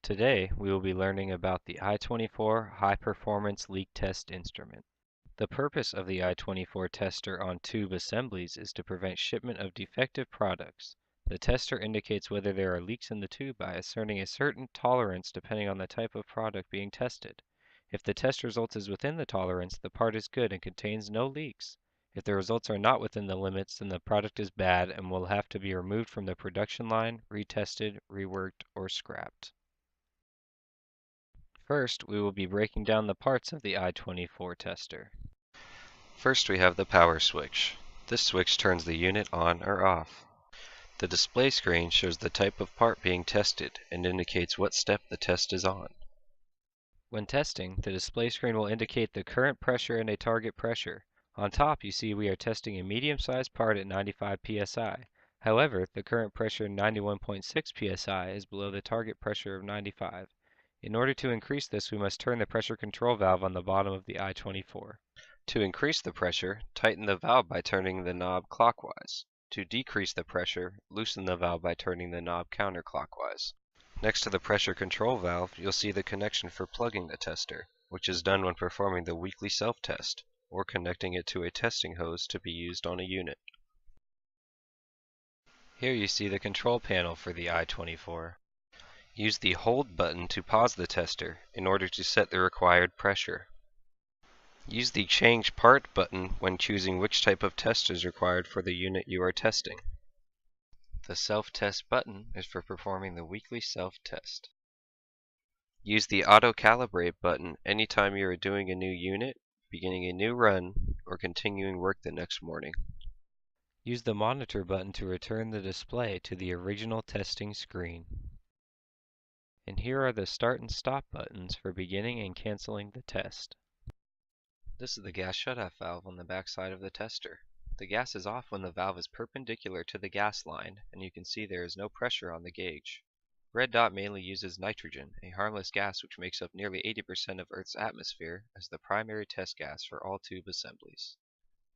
Today, we will be learning about the I24 High Performance Leak Test Instrument. The purpose of the I24 tester on tube assemblies is to prevent shipment of defective products. The tester indicates whether there are leaks in the tube by asserting a certain tolerance depending on the type of product being tested. If the test result is within the tolerance, the part is good and contains no leaks. If the results are not within the limits, then the product is bad and will have to be removed from the production line, retested, reworked, or scrapped. First, we will be breaking down the parts of the I24 tester. First, we have the power switch. This switch turns the unit on or off. The display screen shows the type of part being tested and indicates what step the test is on. When testing, the display screen will indicate the current pressure and a target pressure. On top, you see we are testing a medium-sized part at 95 psi. However, the current pressure 91.6 psi is below the target pressure of 95. In order to increase this, we must turn the pressure control valve on the bottom of the I24. To increase the pressure, tighten the valve by turning the knob clockwise. To decrease the pressure, loosen the valve by turning the knob counterclockwise. Next to the pressure control valve, you'll see the connection for plugging the tester, which is done when performing the weekly self-test, or connecting it to a testing hose to be used on a unit. Here you see the control panel for the I24. Use the hold button to pause the tester in order to set the required pressure. Use the change part button when choosing which type of test is required for the unit you are testing. The self-test button is for performing the weekly self-test. Use the auto calibrate button anytime you are doing a new unit, beginning a new run, or continuing work the next morning. Use the monitor button to return the display to the original testing screen. And here are the start and stop buttons for beginning and canceling the test. This is the gas shutoff valve on the back side of the tester. The gas is off when the valve is perpendicular to the gas line, and you can see there is no pressure on the gauge. Red dot mainly uses nitrogen, a harmless gas which makes up nearly 80% of Earth's atmosphere, as the primary test gas for all tube assemblies.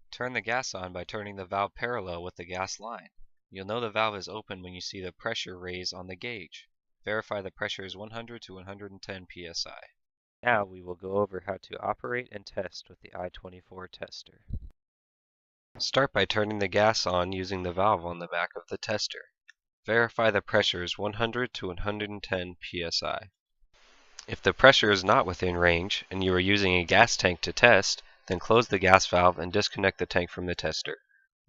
Turn the gas on by turning the valve parallel with the gas line. You'll know the valve is open when you see the pressure raise on the gauge. Verify the pressure is 100 to 110 psi. Now we will go over how to operate and test with the I24 tester. Start by turning the gas on using the valve on the back of the tester. Verify the pressure is 100 to 110 psi. If the pressure is not within range and you are using a gas tank to test, then close the gas valve and disconnect the tank from the tester.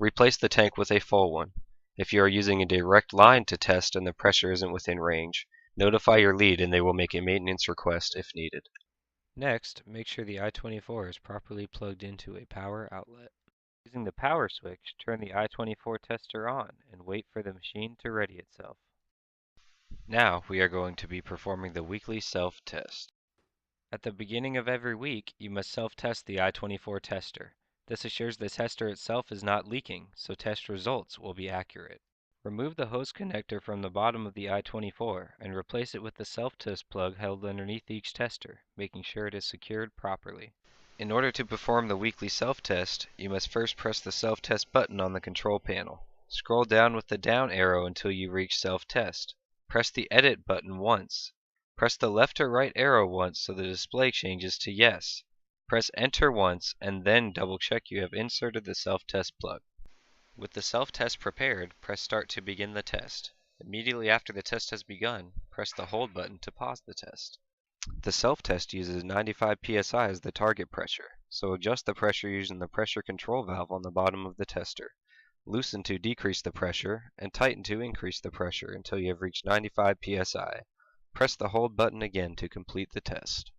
Replace the tank with a full one. If you are using a direct line to test and the pressure isn't within range, notify your lead and they will make a maintenance request if needed. Next, make sure the I24 is properly plugged into a power outlet. Using the power switch, turn the I24 tester on and wait for the machine to ready itself. Now we are going to be performing the weekly self-test. At the beginning of every week, you must self-test the I24 tester. This assures the tester itself is not leaking, so test results will be accurate. Remove the hose connector from the bottom of the I24 and replace it with the self-test plug held underneath each tester, making sure it is secured properly. In order to perform the weekly self-test, you must first press the self-test button on the control panel. Scroll down with the down arrow until you reach self-test. Press the edit button once. Press the left or right arrow once so the display changes to yes. Press enter once and then double check you have inserted the self-test plug. With the self-test prepared, press start to begin the test. Immediately after the test has begun, press the hold button to pause the test. The self-test uses 95 psi as the target pressure, so adjust the pressure using the pressure control valve on the bottom of the tester. Loosen to decrease the pressure, and tighten to increase the pressure until you have reached 95 psi. Press the hold button again to complete the test.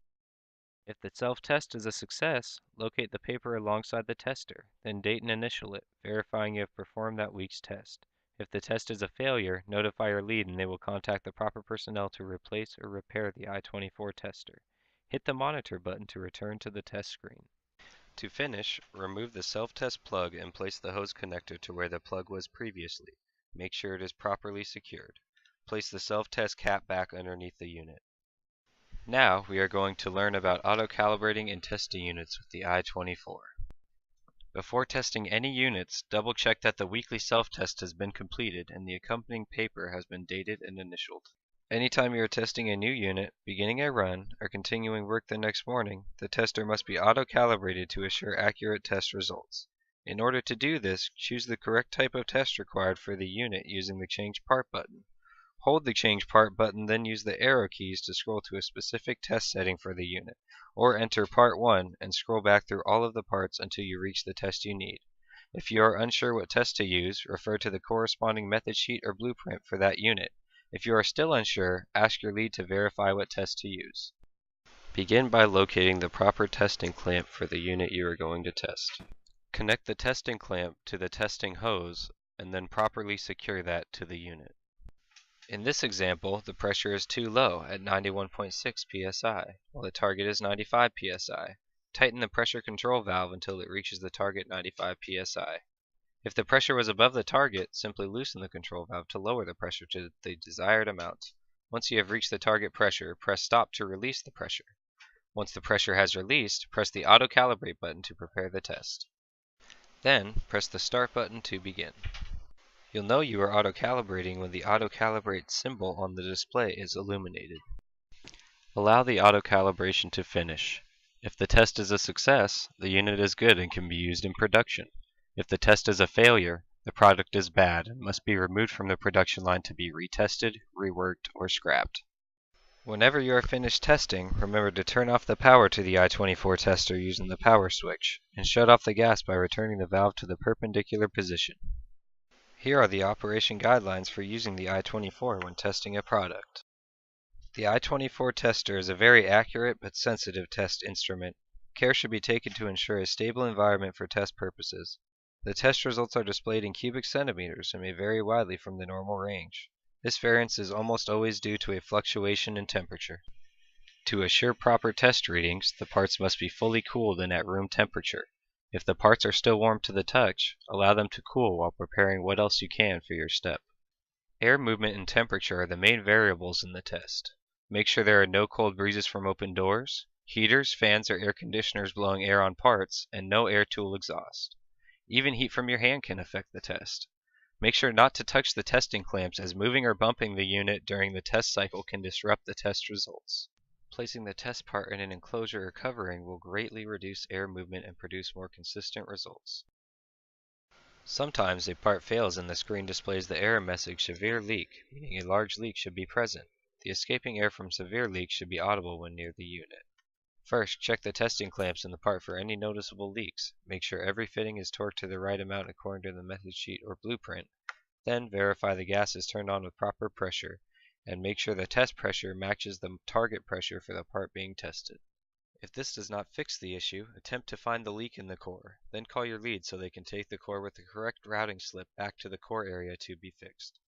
If the self-test is a success, locate the paper alongside the tester, then date and initial it, verifying you have performed that week's test. If the test is a failure, notify your lead and they will contact the proper personnel to replace or repair the I24 tester. Hit the monitor button to return to the test screen. To finish, remove the self-test plug and place the hose connector to where the plug was previously. Make sure it is properly secured. Place the self-test cap back underneath the unit. Now we are going to learn about auto-calibrating and testing units with the I24. Before testing any units, double-check that the weekly self-test has been completed and the accompanying paper has been dated and initialed. Anytime you are testing a new unit, beginning a run, or continuing work the next morning, the tester must be auto-calibrated to assure accurate test results. In order to do this, choose the correct type of test required for the unit using the Change Part button. Hold the Change Part button, then use the arrow keys to scroll to a specific test setting for the unit, or enter Part 1 and scroll back through all of the parts until you reach the test you need. If you are unsure what test to use, refer to the corresponding method sheet or blueprint for that unit. If you are still unsure, ask your lead to verify what test to use. Begin by locating the proper testing clamp for the unit you are going to test. Connect the testing clamp to the testing hose and then properly secure that to the unit. In this example, the pressure is too low at 91.6 psi, while the target is 95 psi. Tighten the pressure control valve until it reaches the target 95 psi. If the pressure was above the target, simply loosen the control valve to lower the pressure to the desired amount. Once you have reached the target pressure, press stop to release the pressure. Once the pressure has released, press the Auto Calibrate button to prepare the test. Then, press the Start button to begin. You'll know you are auto-calibrating when the Auto Calibrate symbol on the display is illuminated. Allow the auto-calibration to finish. If the test is a success, the unit is good and can be used in production. If the test is a failure, the product is bad and must be removed from the production line to be retested, reworked, or scrapped. Whenever you are finished testing, remember to turn off the power to the I24 tester using the power switch, and shut off the gas by returning the valve to the perpendicular position. Here are the operation guidelines for using the I24 when testing a product. The I24 tester is a very accurate but sensitive test instrument. Care should be taken to ensure a stable environment for test purposes. The test results are displayed in cubic centimeters and may vary widely from the normal range. This variance is almost always due to a fluctuation in temperature. To assure proper test readings, the parts must be fully cooled and at room temperature. If the parts are still warm to the touch, allow them to cool while preparing what else you can for your step. Air movement and temperature are the main variables in the test. Make sure there are no cold breezes from open doors, heaters, fans, or air conditioners blowing air on parts, and no air tool exhaust. Even heat from your hand can affect the test. Make sure not to touch the testing clamps, as moving or bumping the unit during the test cycle can disrupt the test results. Placing the test part in an enclosure or covering will greatly reduce air movement and produce more consistent results. Sometimes a part fails and the screen displays the error message "Severe leak," meaning a large leak should be present. The escaping air from severe leaks should be audible when near the unit. First, check the testing clamps in the part for any noticeable leaks. Make sure every fitting is torqued to the right amount according to the method sheet or blueprint. Then, verify the gas is turned on with proper pressure, and make sure the test pressure matches the target pressure for the part being tested. If this does not fix the issue, attempt to find the leak in the core. Then call your lead so they can take the core with the correct routing slip back to the core area to be fixed.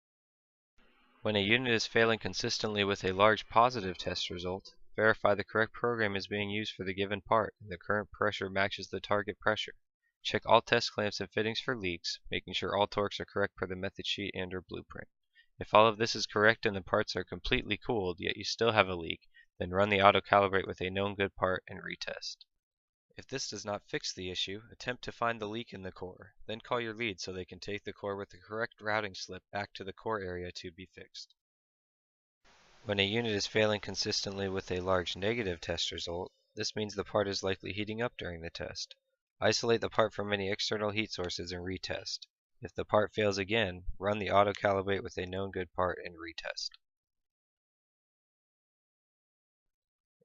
When a unit is failing consistently with a large positive test result, verify the correct program is being used for the given part and the current pressure matches the target pressure. Check all test clamps and fittings for leaks, making sure all torques are correct per the method sheet and or blueprint. If all of this is correct and the parts are completely cooled, yet you still have a leak, then run the auto calibrate with a known good part and retest. If this does not fix the issue, attempt to find the leak in the core. Then call your lead so they can take the core with the correct routing slip back to the core area to be fixed. When a unit is failing consistently with a large negative test result, this means the part is likely heating up during the test. Isolate the part from any external heat sources and retest. If the part fails again, run the auto calibrate with a known good part and retest.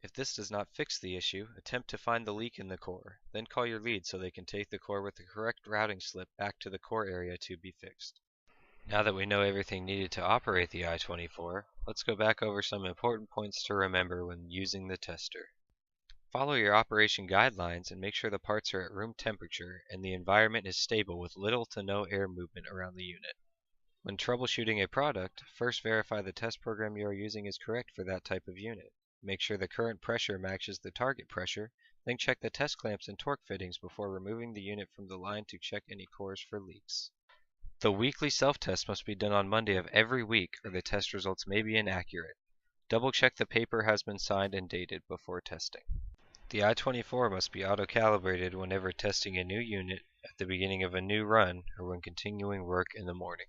If this does not fix the issue, attempt to find the leak in the core. Then call your lead so they can take the core with the correct routing slip back to the core area to be fixed. Now that we know everything needed to operate the I24, let's go back over some important points to remember when using the tester. Follow your operation guidelines and make sure the parts are at room temperature and the environment is stable with little to no air movement around the unit. When troubleshooting a product, first verify the test program you are using is correct for that type of unit. Make sure the current pressure matches the target pressure, then check the test clamps and torque fittings before removing the unit from the line to check any cores for leaks. The weekly self-test must be done on Monday of every week or the test results may be inaccurate. Double check the paper has been signed and dated before testing. The I24 must be auto-calibrated whenever testing a new unit, at the beginning of a new run, or when continuing work in the morning.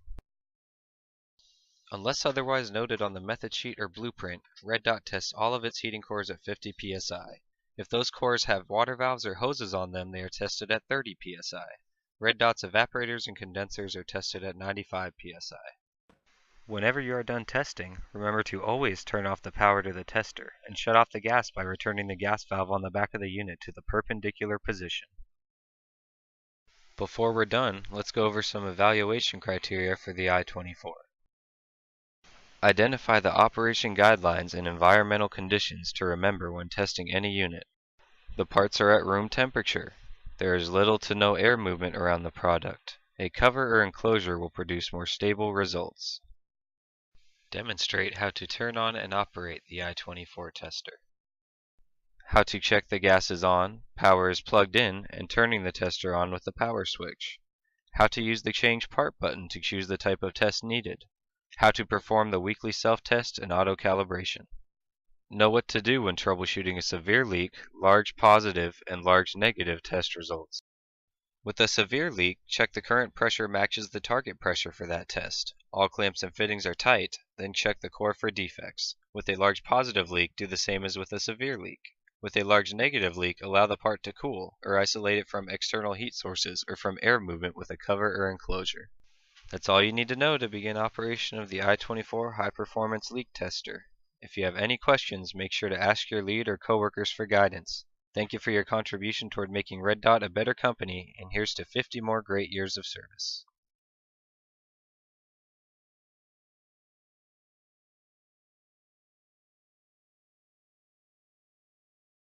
Unless otherwise noted on the method sheet or blueprint, Red Dot tests all of its heating cores at 50 psi. If those cores have water valves or hoses on them, they are tested at 30 psi. Red Dot's evaporators and condensers are tested at 95 psi. Whenever you are done testing, remember to always turn off the power to the tester and shut off the gas by returning the gas valve on the back of the unit to the perpendicular position. Before we're done, let's go over some evaluation criteria for the I24. Identify the operation guidelines and environmental conditions to remember when testing any unit. The parts are at room temperature. There is little to no air movement around the product. A cover or enclosure will produce more stable results. Demonstrate how to turn on and operate the I24 tester. How to check the gas is on, power is plugged in, and turning the tester on with the power switch. How to use the change part button to choose the type of test needed. How to perform the weekly self-test and auto-calibration. Know what to do when troubleshooting a severe leak, large positive and large negative test results. With a severe leak, check the current pressure matches the target pressure for that test. All clamps and fittings are tight, then check the core for defects. With a large positive leak, do the same as with a severe leak. With a large negative leak, allow the part to cool, or isolate it from external heat sources or from air movement with a cover or enclosure. That's all you need to know to begin operation of the I24 High Performance Leak Tester. If you have any questions, make sure to ask your lead or coworkers for guidance. Thank you for your contribution toward making Red Dot a better company, and here's to 50 more great years of service.